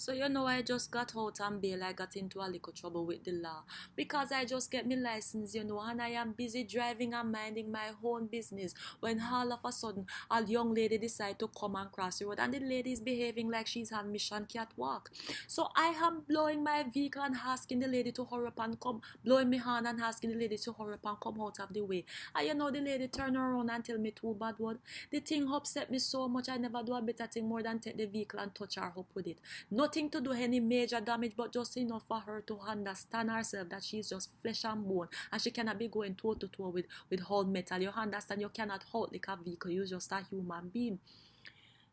So you know I just got out on bail. I got into a little trouble with the law because I just get my license, and I am busy driving and minding my own business when all of a sudden a young lady decide to come and cross the road and the lady is behaving like she's on mission catwalk. So I am blowing my vehicle and asking the lady to hurry up and come, blowing my hand and asking the lady to hurry up and come out of the way. And the lady turn around and tell me two bad word. The thing upset me so much. I never do a better thing more than take the vehicle and touch her up with it. Nothing to do any major damage, but just enough for her to understand herself that she's just flesh and bone and she cannot be going toe to toe with whole metal. You understand? You cannot hold like a vehicle. You're just a human being.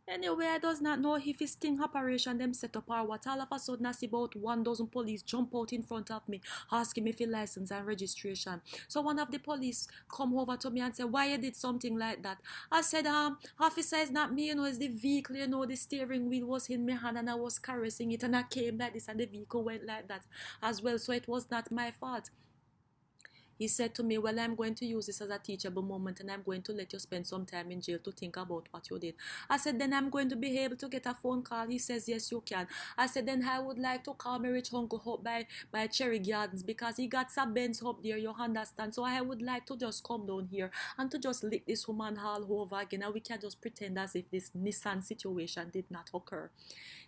Anyway, I does not know if it's sting operation them set up or what. All of a sudden I see about 1,000 police jump out in front of me asking me for license and registration. So one of the police come over to me and say, why you did something like that? I said, officer, it's not me, it's the vehicle, the steering wheel was in my hand and I was caressing it and I came like this and the vehicle went like that as well. So it was not my fault. He said to me, well, I'm going to use this as a teachable moment and I'm going to let you spend some time in jail to think about what you did. I said, then I'm going to be able to get a phone call. He says, yes, you can. I said, then I would like to call my rich uncle up by Cherry Gardens because he got some Benz up there, you understand? So I would like to just come down here and to just lick this woman all over again and we can just pretend as if this Nissan situation did not occur.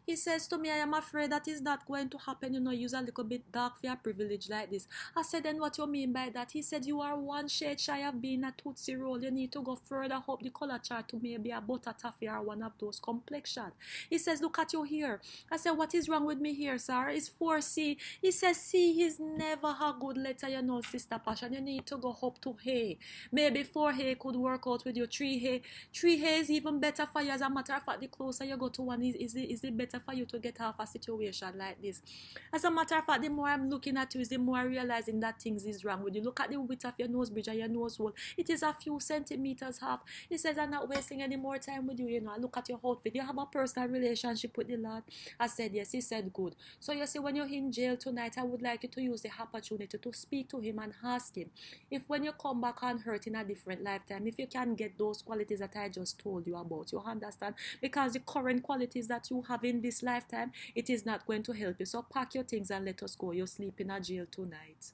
He says to me, I am afraid that is not going to happen. You're a little bit dark for your privilege like this. I said, then what you mean by that? He said, you are one shade shy of being a Tootsie Roll. You need to go further up the color chart to maybe a butter taffy or one of those complexion. He says, look at you here. I said, what is wrong with me here, sir? It's 4C. He says, C is never a good letter, Sister Passion. You need to go up to A. Maybe 4A could work out with you. 3A. 3A is even better for you. As a matter of fact, the closer you go to one, is it better for you to get off a situation like this. As a matter of fact, the more I'm looking at you, is the more I'm realizing that things is wrong with you. Look at the width of your nose bridge and your nose hole. It is a few centimeters half. He says, I'm not wasting any more time with you, I look at your outfit. You have a personal relationship with the Lord. I said, yes. He said, good. So you see, when you're in jail tonight, I would like you to use the opportunity to speak to him and ask him if when you come back on earth in a different lifetime, if you can get those qualities that I just told you about. You understand? Because the current qualities that you have in this lifetime, it is not going to help you. So pack your things and let us go. You're sleeping in a jail tonight.